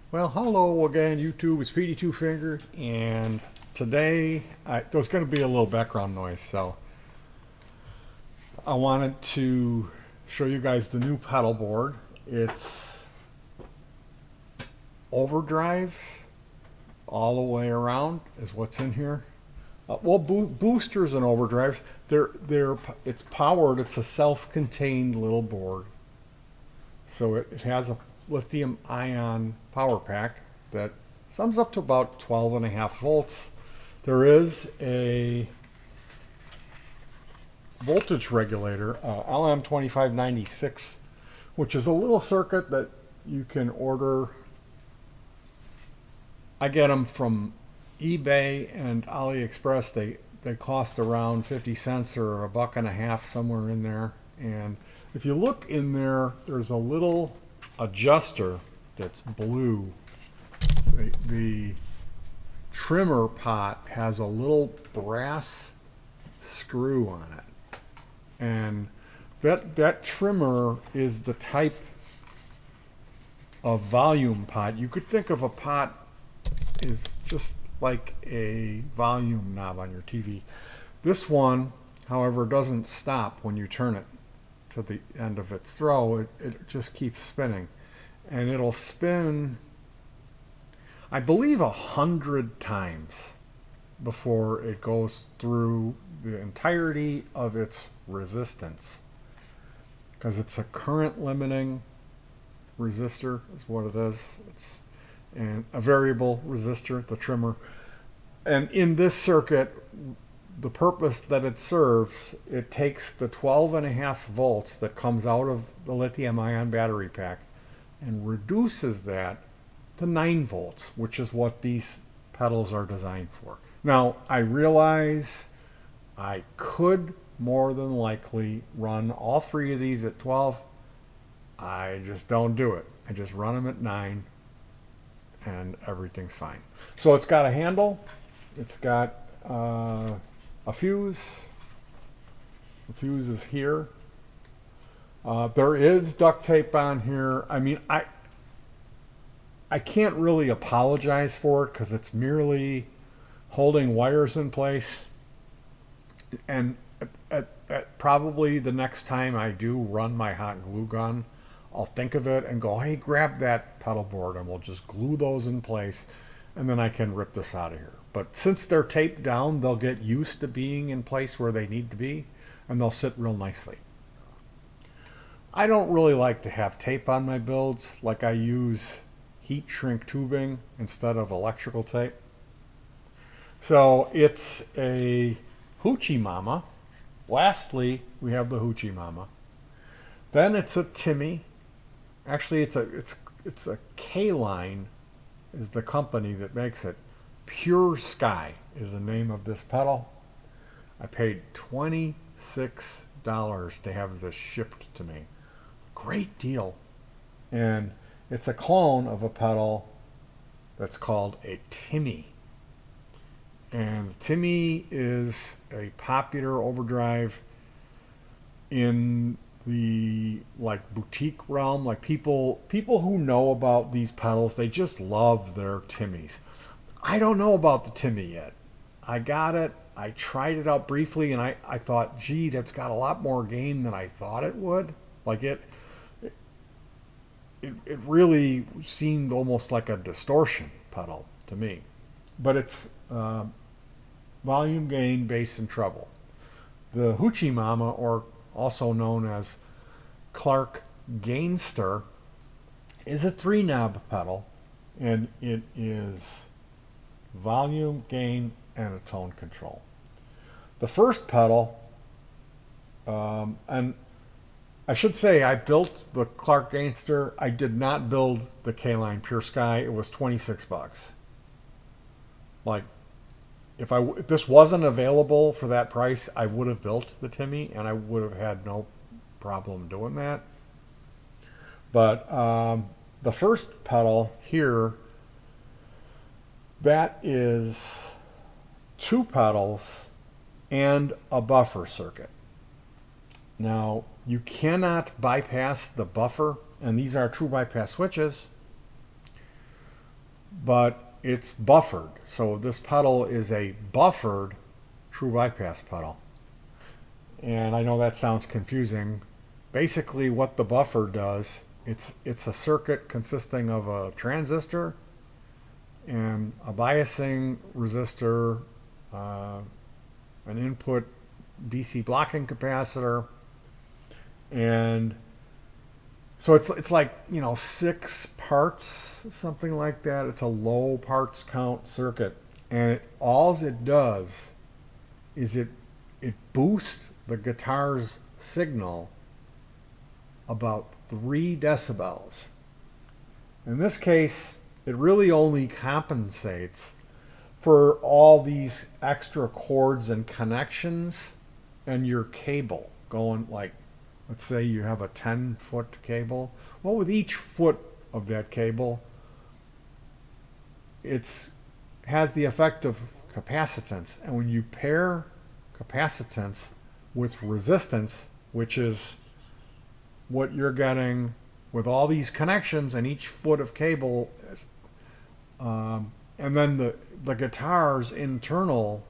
Well, hello again, YouTube. It's PD Two Finger, and today there's going to be a little background noise, so I wanted to show you guys the new pedal board. It's overdrives all the way around is what's in here. Boosters and overdrives. It's powered. It's a self-contained little board, so it has a lithium ion power pack that sums up to about 12.5 volts. There is a voltage regulator, LM2596, which is a little circuit that you can order. I get them from eBay and AliExpress. They cost around 50 cents or a buck and a half, somewhere in there. And if you look in there, there's a little adjuster that's blue. The trimmer pot has a little brass screw on it, and that trimmer is the type of volume pot. You could think of a pot is just like a volume knob on your TV. This one, however, doesn't stop when you turn it to the end of its throw. It just keeps spinning, and it'll spin, I believe, 100 times before it goes through the entirety of its resistance, because it's a current limiting resistor is what it is. It's and a variable resistor, the trimmer. And in this circuit, the purpose that it serves, it takes the 12.5 volts that comes out of the lithium ion battery pack and reduces that to 9 volts, which is what these pedals are designed for. Now, I realize I could more than likely run all three of these at 12. I just don't do it. I just run them at 9 and everything's fine. So it's got a handle. It's got a fuse. The fuse is here. There is duct tape on here. I mean, I can't really apologize for it because it's merely holding wires in place. And at probably the next time I do run my hot glue gun, I'll think of it and go, hey, grab that pedal board and we'll just glue those in place, and then I can rip this out of here. But since they're taped down, they'll get used to being in place where they need to be, and they'll sit real nicely. I don't really like to have tape on my builds. Like, I use heat shrink tubing instead of electrical tape. So it's a Hoochie Mama. Lastly, we have the Hoochie Mama. Then it's a Timmy. Actually, it's a K-Line is the company that makes it. Pure Sky is the name of this pedal. I paid $26 to have this shipped to me. Great deal. And it's a clone of a pedal that's called a Timmy. And Timmy is a popular overdrive in the like boutique realm. Like people who know about these pedals, they just love their Timmys. I don't know about the Timmy yet. I got it. I tried it out briefly, and I thought, gee, that's got a lot more gain than I thought it would. Like it really seemed almost like a distortion pedal to me. But it's volume gain, bass, and treble. The Hoochie Mama, or also known as Clark Gainster, is a 3-knob pedal, and it is volume, gain, and a tone control. The first pedal, and I should say I built the Clark Gainster. I did not build the K-Line Pure Sky. It was 26 bucks. Like, if this wasn't available for that price, I would have built the Timmy, and I would have had no problem doing that. But the first pedal here, that is 2 pedals and a buffer circuit. Now, you cannot bypass the buffer, and these are true bypass switches. but it's buffered. So this pedal is a buffered true bypass pedal. And I know that sounds confusing. Basically what the buffer does, it's a circuit consisting of a transistor and a biasing resistor, an input DC blocking capacitor, and so it's like, 6 parts, something like that. It's a low parts count circuit, and all it does is it boosts the guitar's signal about 3 decibels. In this case, it really only compensates for all these extra cords and connections and your cable going, like, let's say you have a 10-foot cable. Well, with each foot of that cable, it has the effect of capacitance. And when you pair capacitance with resistance, which is what you're getting with all these connections and each foot of cable, and then the guitar's internal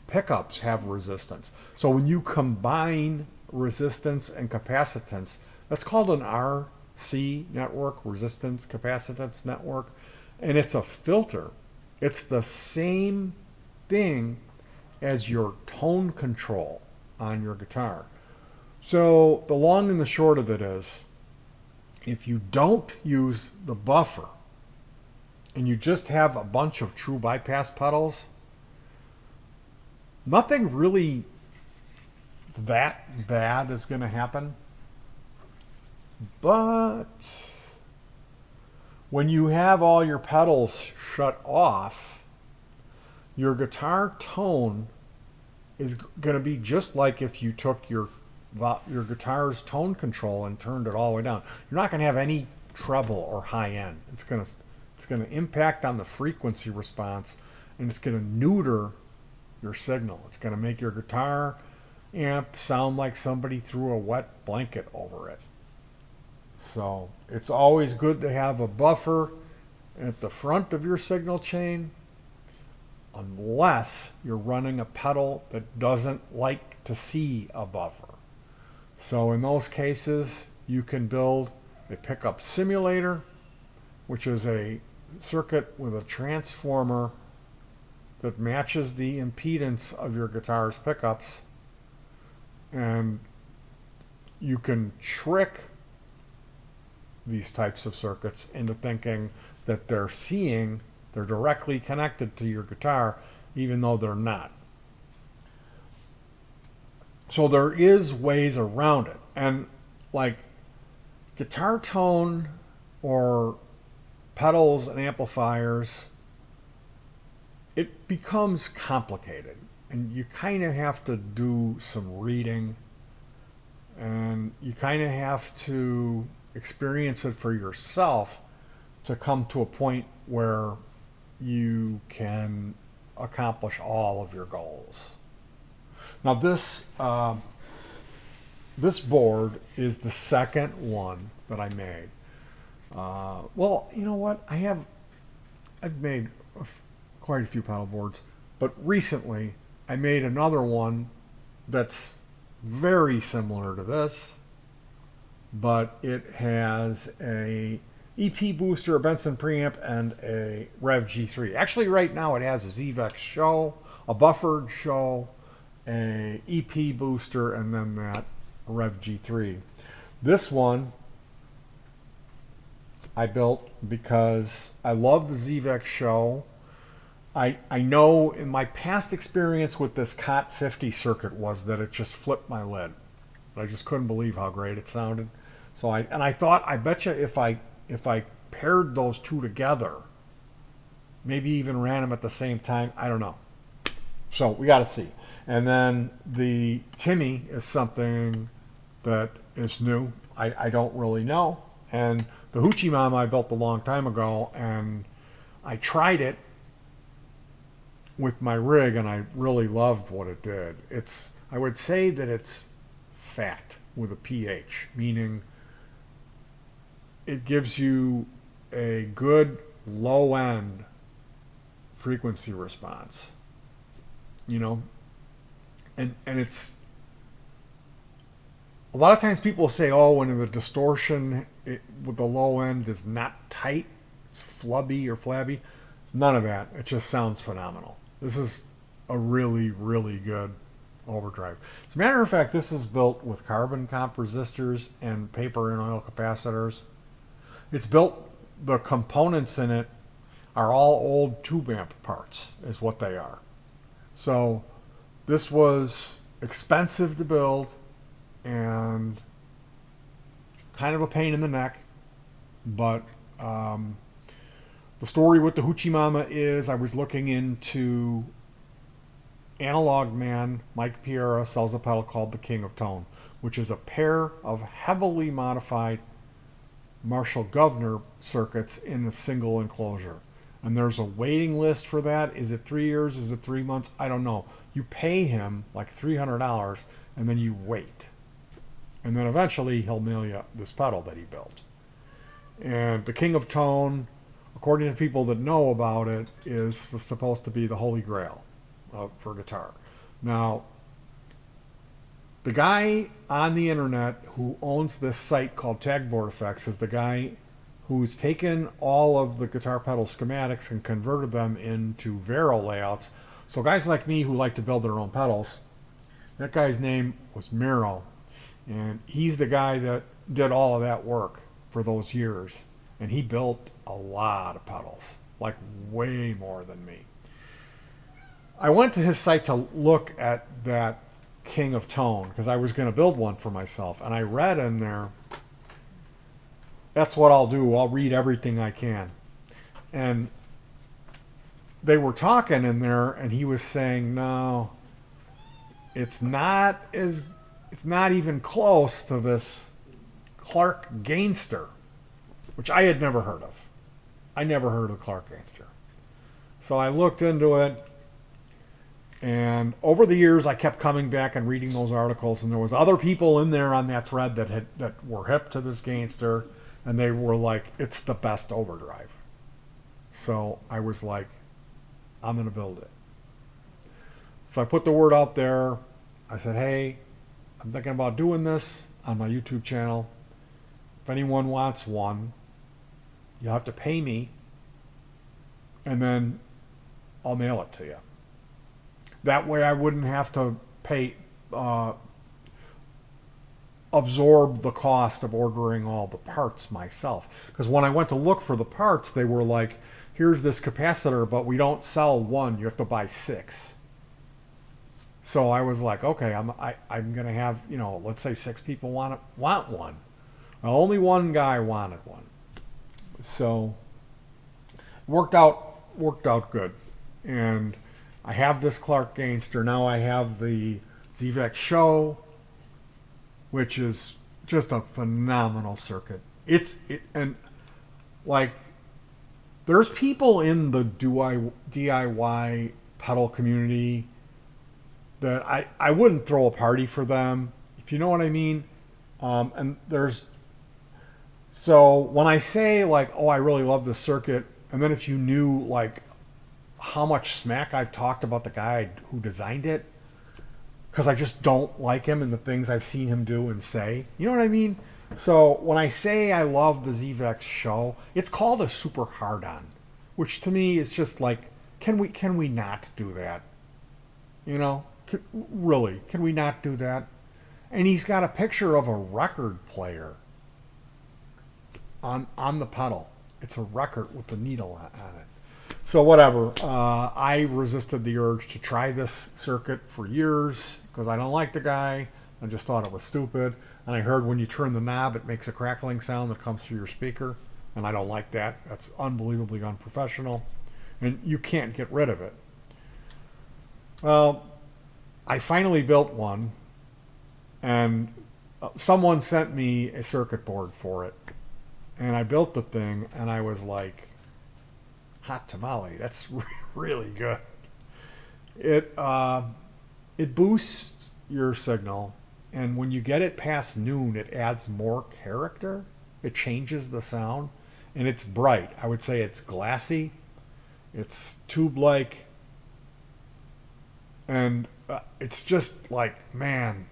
pickups have resistance. So when you combine resistance and capacitance, that's called an RC network, resistance capacitance network, and it's a filter. It's the same thing as your tone control on your guitar. So the long and the short of it is, if you don't use the buffer and you just have a bunch of true bypass pedals, nothing really that bad is going to happen. But when you have all your pedals shut off, your guitar tone is going to be just like if you took your guitar's tone control and turned it all the way down. You're not going to have any treble or high end. It's going to impact on the frequency response, and it's going to neuter your signal. It's going to make your guitar amp sound like somebody threw a wet blanket over it. So it's always good to have a buffer at the front of your signal chain, unless you're running a pedal that doesn't like to see a buffer. So in those cases, you can build a pickup simulator, which is a circuit with a transformer that matches the impedance of your guitar's pickups, and you can trick these types of circuits into thinking that they're directly connected to your guitar, even though they're not. So there is ways around it. And like guitar tone or pedals and amplifiers, it becomes complicated. And you kind of have to do some reading, and you kind of have to experience it for yourself to come to a point where you can accomplish all of your goals. Now this board is the second one that I made. Well, you know what? I've made quite a few pedal boards, but recently I made another one that's very similar to this, but it has a EP booster, a Benson preamp, and a Rev G3. Actually, right now it has a ZVEX show, a buffered show, a EP booster, and then that Rev G3. This one I built because I love the ZVEX show. I know in my past experience with this COT 50 circuit was that it just flipped my lid. I just couldn't believe how great it sounded. So I thought, I bet you if I paired those two together, maybe even ran them at the same time, I don't know. So we got to see. And then the Timmy is something that is new. I don't really know. And the Hoochie Mama I built a long time ago, and I tried it with my rig, and I really loved what it did. I would say that it's fat with a pH, meaning it gives you a good low end frequency response, you know, and it's a lot of times people say, oh, when the distortion with the low end is not tight, it's flubby or flabby. It's none of that. It just sounds phenomenal. This is a really, really good overdrive. As a matter of fact, this is built with carbon comp resistors and paper and oil capacitors. It's built, the components in it are all old tube amp parts, is what they are. So this was expensive to build and kind of a pain in the neck, but the story with the Hoochie Mama is I was looking into Analog Man. Mike Piera sells a pedal called the King of Tone, which is a pair of heavily modified Marshall Governor circuits in a single enclosure. And there's a waiting list for that. Is it 3 years? Is it 3 months? I don't know. You pay him like $300 and then you wait. And then eventually he'll mail you this pedal that he built. And the King of Tone, according to people that know about it, is supposed to be the holy grail for guitar. Now, the guy on the internet who owns this site called Tagboard Effects is the guy who's taken all of the guitar pedal schematics and converted them into Vero layouts. So guys like me who like to build their own pedals, that guy's name was Miro. And he's the guy that did all of that work for those years. And he built a lot of pedals, like way more than me. I went to his site to look at that King of Tone because I was going to build one for myself. And I read in there, that's what I'll do. I'll read everything I can. And they were talking in there and he was saying, no, it's not even close to this Clark Gainster, which I had never heard of. I never heard of Clark Gainster. So I looked into it, and over the years I kept coming back and reading those articles, and there was other people in there on that thread that were hip to this Gainster, and they were like, it's the best overdrive. So I was like, I'm going to build it. So I put the word out there. I said, hey, I'm thinking about doing this on my YouTube channel. If anyone wants one, you'll have to pay me, and then I'll mail it to you. That way I wouldn't have to absorb the cost of ordering all the parts myself. Because when I went to look for the parts, they were like, here's this capacitor, but we don't sell one. You have to buy 6. So I was like, okay, I'm going to have, let's say 6 people want one. Well, only one guy wanted one. So worked out good. And I have this Clark Gainster. Now I have the ZVEX Show, which is just a phenomenal circuit. And there's people in the DIY pedal community that I wouldn't throw a party for them, if you know what I mean. So when I say like, oh, I really love this circuit, and then if you knew like how much smack I've talked about the guy who designed it, because I just don't like him and the things I've seen him do and say, you know what I mean? So when I say I love the ZVEX Show, it's called a super hard-on, which to me is just like, can we not do that? Really, can we not do that? And he's got a picture of a record player on the pedal. It's a record with the needle on it. So whatever. I resisted the urge to try this circuit for years because I don't like the guy. I just thought it was stupid. And I heard when you turn the knob, it makes a crackling sound that comes through your speaker. And I don't like that. That's unbelievably unprofessional. And you can't get rid of it. Well, I finally built one. And someone sent me a circuit board for it. And I built the thing, and I was like, hot tamale, that's really good. It boosts your signal, and when you get it past noon, it adds more character. it changes the sound, and it's bright. I would say it's glassy, it's tube-like, and it's just like, man,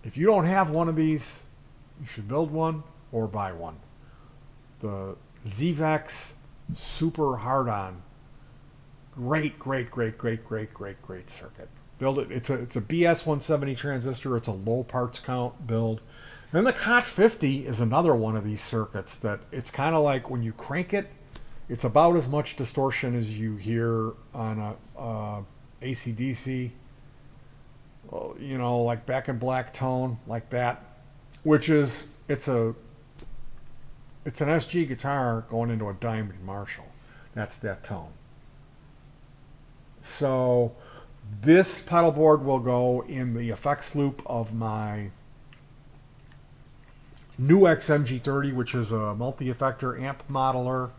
if you don't have one of these, you should build one or buy one. The ZVEX Super Hard-On, great circuit. Build it. It's a BS 170 transistor. It's a low parts count build. Then the COT 50 is another one of these circuits that it's kind of like when you crank it, it's about as much distortion as you hear on a AC/DC, like Back in Black tone, like that, which is it's an SG guitar going into a Diamond Marshall. That's that tone. So this pedal board will go in the effects loop of my new XMG30, which is a multi-effector amp modeler,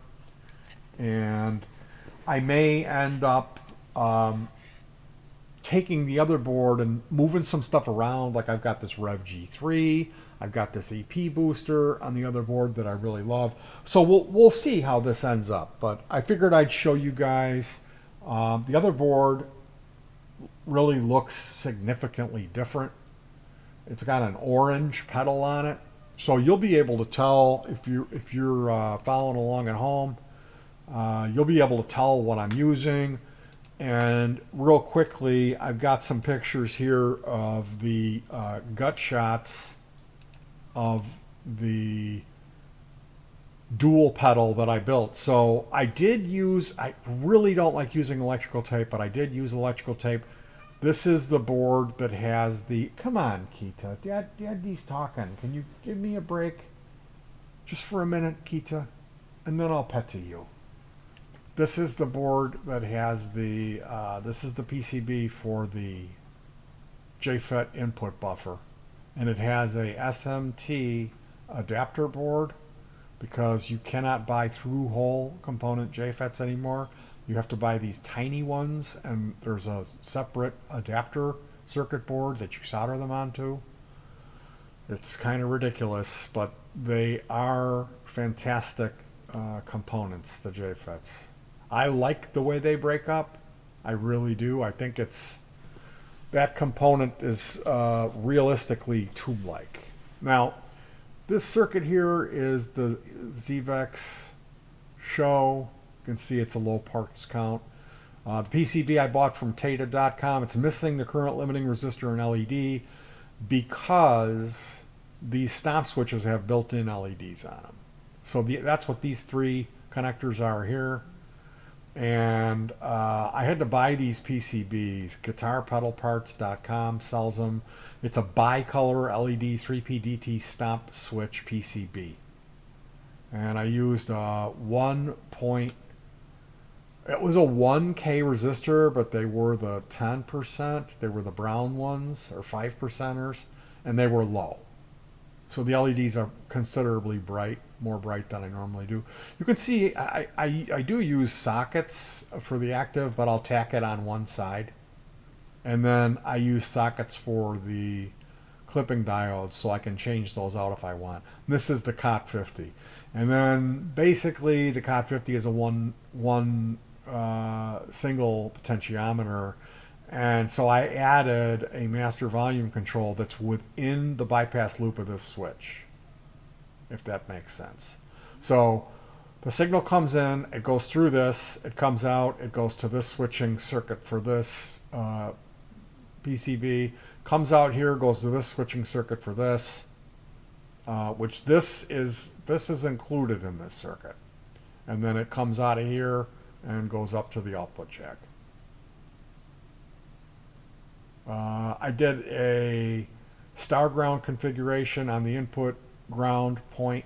and I may end up taking the other board and moving some stuff around. Like I've got this Rev G3, I've got this EP booster on the other board that I really love. So we'll see how this ends up. But I figured I'd show you guys. The other board really looks significantly different. It's got an orange pedal on it, so you'll be able to tell if you're following along at home. You'll be able to tell what I'm using. And real quickly, I've got some pictures here of the gut shots of the dual pedal that I built. So I really don't like using electrical tape, but I did use electrical tape. This is the board that has the, come on, Kita, Daddy's talking. Can you give me a break? Just for a minute, Kita, and then I'll pet to you. This is the board that has the, this is the PCB for the JFET input buffer. And it has a SMT adapter board because you cannot buy through-hole component JFETs anymore. You have to buy these tiny ones, and there's a separate adapter circuit board that you solder them onto. It's kind of ridiculous, but they are fantastic components, the JFETs. I like the way they break up. I really do. I think that component is realistically tube-like. Now, this circuit here is the ZVEX Show. You can see it's a low parts count. The PCB I bought from Tata.com. It's missing the current limiting resistor and LED because these stop switches have built-in LEDs on them. So that's what these three connectors are here. And I had to buy these PCBs. GuitarPedalParts.com sells them. It's a bicolor LED 3PDT stop switch PCB. And I used it was a 1K resistor, but they were the 10%. They were the brown ones, or 5%ers, and they were low. So the LEDs are considerably bright, more bright than I normally do. You can see I do use sockets for the active, but I'll tack it on one side. And then I use sockets for the clipping diodes, so I can change those out if I want. And this is the COT 50. And then basically the COT 50 is a one single potentiometer. And so I added a master volume control that's within the bypass loop of this switch, if that makes sense. So the signal comes in, it goes through this, it comes out, it goes to this switching circuit for this PCB, comes out here, goes to this switching circuit for this, which this is included in this circuit. And then it comes out of here and goes up to the output jack. I did a star ground configuration on the input ground point,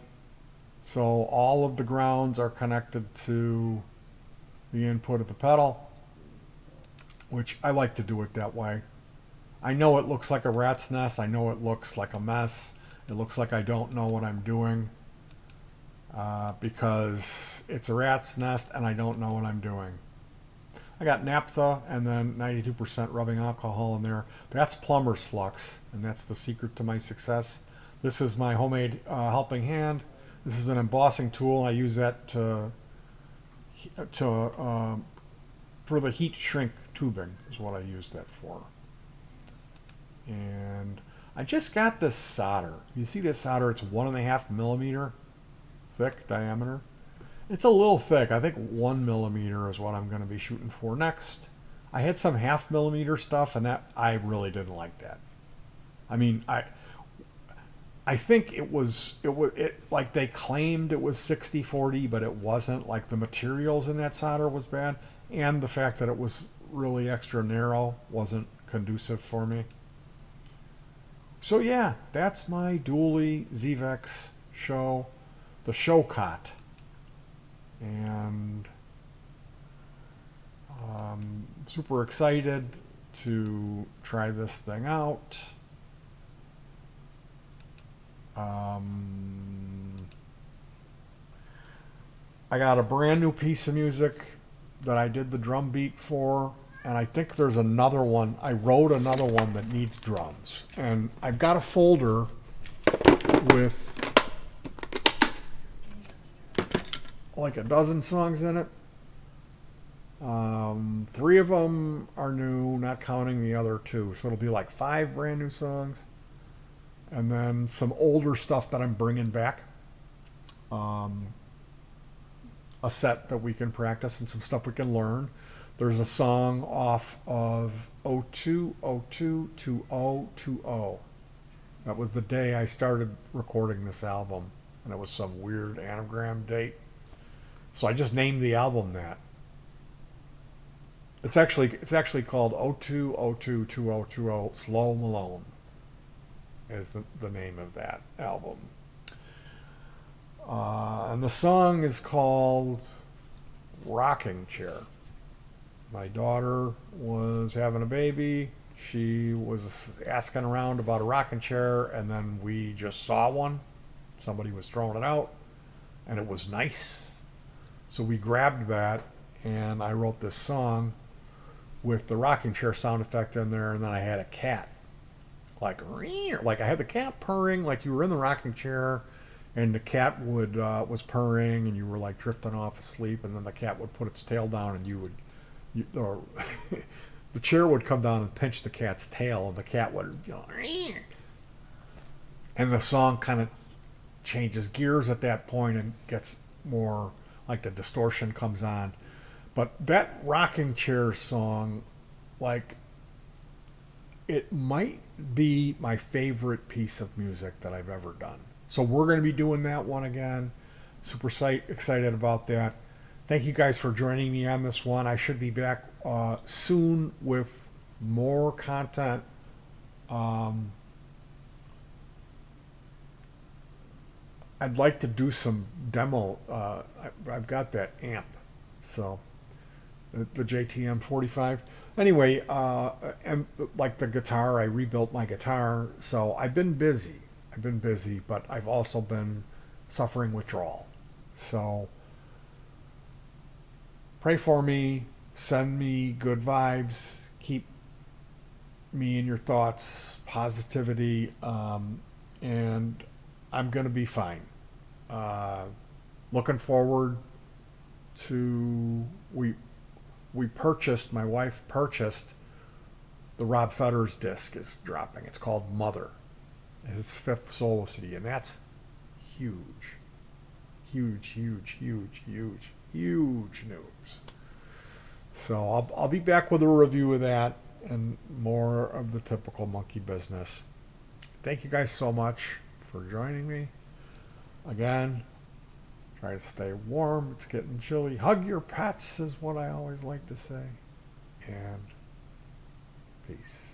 so all of the grounds are connected to the input of the pedal, which I like to do it that way. I know it looks like a rat's nest, I know it looks like a mess, it looks like I don't know what I'm doing, because it's a rat's nest and I don't know what I'm doing. I got naphtha and then 92% rubbing alcohol in there. That's plumber's flux, and that's the secret to my success. This is my homemade helping hand. This is an embossing tool. I use that to for the heat shrink tubing is what I use that for. And I just got this solder. You see this solder? It's 1.5 millimeter thick diameter. It's a little thick. I think 1 millimeter is what I'm going to be shooting for next. I had some 0.5 millimeter stuff, and that I really didn't like that. I mean, I think it like they claimed it was 60-40, but it wasn't. Like the materials in that solder was bad, and the fact that it was really extra narrow wasn't conducive for me. So yeah, that's my Dually ZVEX show, the show cot, and super excited to try this thing out. I got a brand new piece of music that I did the drum beat for, and I think there's another one. I wrote another one that needs drums, and I've got a folder with like a dozen songs in it. 3 of them are new, not counting the other 2, so it'll be like 5 brand new songs, and then some older stuff that I'm bringing back, a set that we can practice and some stuff we can learn. There's a song off of 02/02/2020. That was the day I started recording this album, and it was some weird anagram date, so I just named the album that. It's actually called 02/02/2020 Slow Malone is the name of that album. And the song is called Rocking Chair. My daughter was having a baby. She was asking around about a rocking chair, and then we just saw one. Somebody was throwing it out, and it was nice. So we grabbed that, and I wrote this song with the rocking chair sound effect in there, and then I had a cat. Like I had the cat purring like you were in the rocking chair, and the cat was purring, and you were like drifting off asleep, and then the cat would put its tail down, and or the chair would come down and pinch the cat's tail, and the cat would, and the song kind of changes gears at that point and gets more like the distortion comes on. But that rocking chair song, like, it might be my favorite piece of music that I've ever done. So we're going to be doing that one again. Super excited about that. Thank you guys for joining me on this one. I should be back soon with more content. I'd like to do some demo. I've got that amp, so the JTM 45. Anyway, and like the guitar, I rebuilt my guitar, so I've been busy, but I've also been suffering withdrawal. So pray for me, send me good vibes, keep me in your thoughts, positivity, and I'm going to be fine. Looking forward to, my wife purchased the Rob Fetters disc is dropping. It's called Mother. His 5th solo CD, and that's huge. Huge news. So I'll be back with a review of that and more of the typical monkey business. Thank you guys so much for joining me. Again, try to stay warm. It's getting chilly. Hug your pets is what I always like to say. And peace.